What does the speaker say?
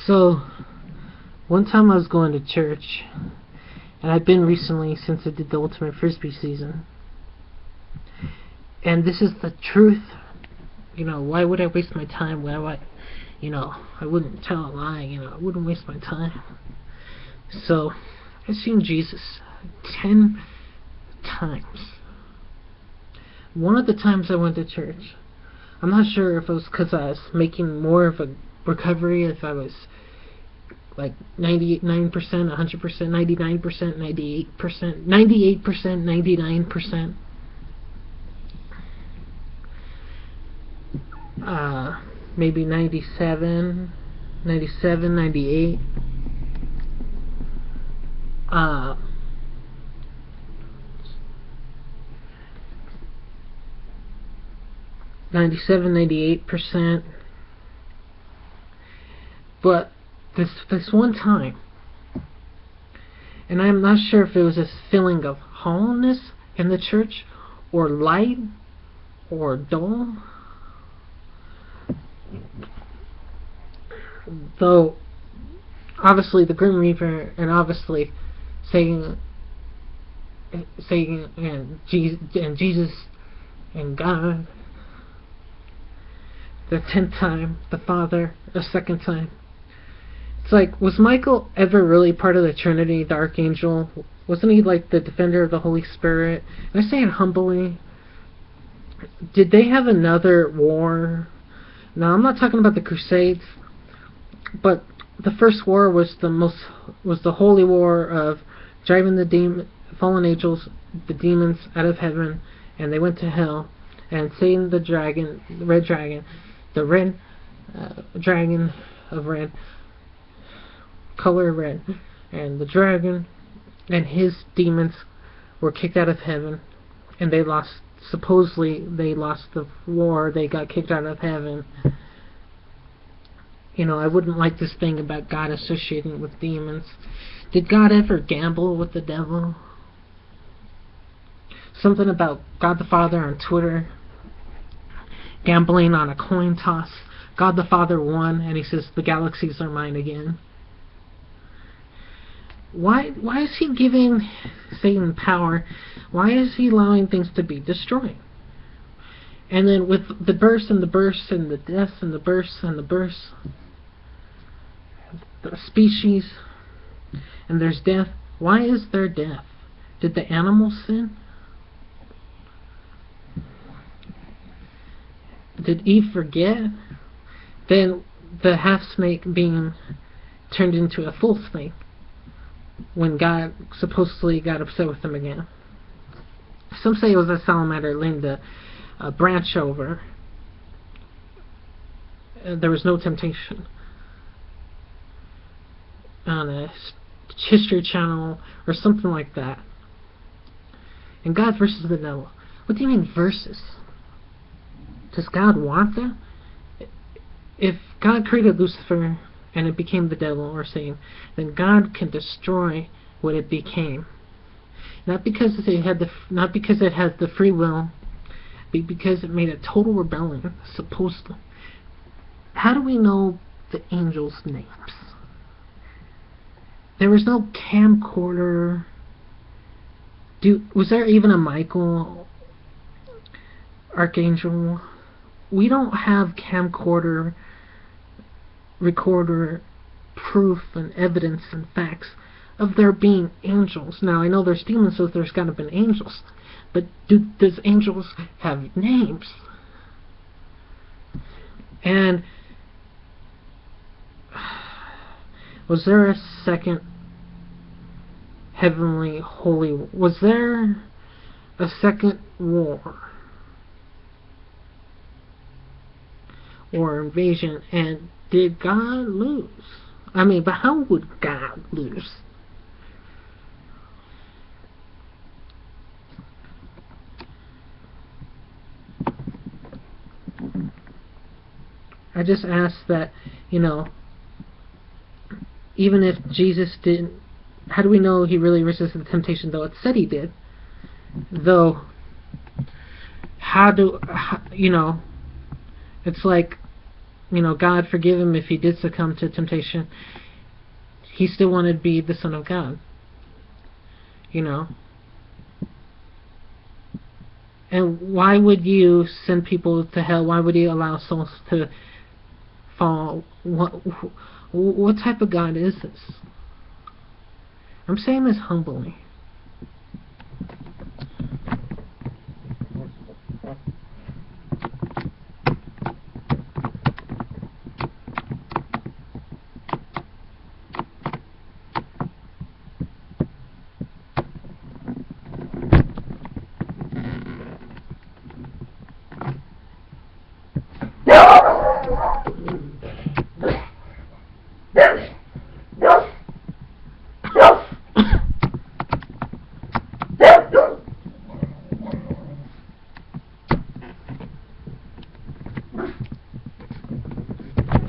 So, one time I was going to church, and I've been recently since I did the Ultimate Frisbee season. And this is the truth. Why would I waste my time? Why would I wouldn't tell a lie, I wouldn't waste my time. So, I've seen Jesus 10 times. One of the times I went to church, I'm not sure if it was because I was making more of a recovery, if I was like 99%, 100%, 99%, 98%, 99%, maybe 97, 98. 97, 98%. But this one time, and I'm not sure if it was a feeling of hollowness in the church, or light, or dull. Though, obviously, the Grim Reaper, and obviously, Satan, and Jesus, and God, the 10th time, the Father, a second time. It's like, was Michael ever really part of the Trinity, the Archangel? Wasn't he like the defender of the Holy Spirit? And I say it humbly. Did they have another war? Now, I'm not talking about the Crusades, but the first war was the holy war of driving the fallen angels, the demons, out of heaven, and they went to hell. And Satan, the dragon, the red dragon of red, color red, and the dragon and his demons were kicked out of heaven, and supposedly they lost the war. They got kicked out of heaven. I wouldn't like this thing about God associating with demons. Did God ever gamble with the devil? Something about God the Father on Twitter gambling on a coin toss. God the Father won, and he says, the galaxies are mine again. Why is he giving Satan power? Why is he allowing things to be destroyed? And then with the burst and the burst and the death and the burst and the burst, the species, and there's death. Why is there death? Did the animals sin? Did Eve forget? Then the half snake being turned into a full snake when God supposedly got upset with them again. Some say it was a salamander leaned a branch over. There was no temptation. On a History Channel or something like that. And God versus the devil. What do you mean versus? Does God want that? If God created Lucifer and it became the devil or Satan, then God can destroy what it became. Not because it had the free will, but because it made a total rebellion, supposedly. How do we know the angels' names? There was no camcorder. Was there even a Michael Archangel? We don't have camcorder, recorder, proof and evidence and facts of there being angels. Now, I know there's demons, so there's got to be angels. But does angels have names? And was there a second heavenly holy? Was there a second war or invasion? And did God lose? I mean, but how would God lose? I just ask that, even if Jesus didn't, how do we know he really resisted the temptation, though it said he did? Though, it's like God forgive him if he did succumb to temptation. He still wanted to be the Son of God. And why would you send people to hell? Why would you allow souls to fall? What type of God is this? I'm saying this humbly.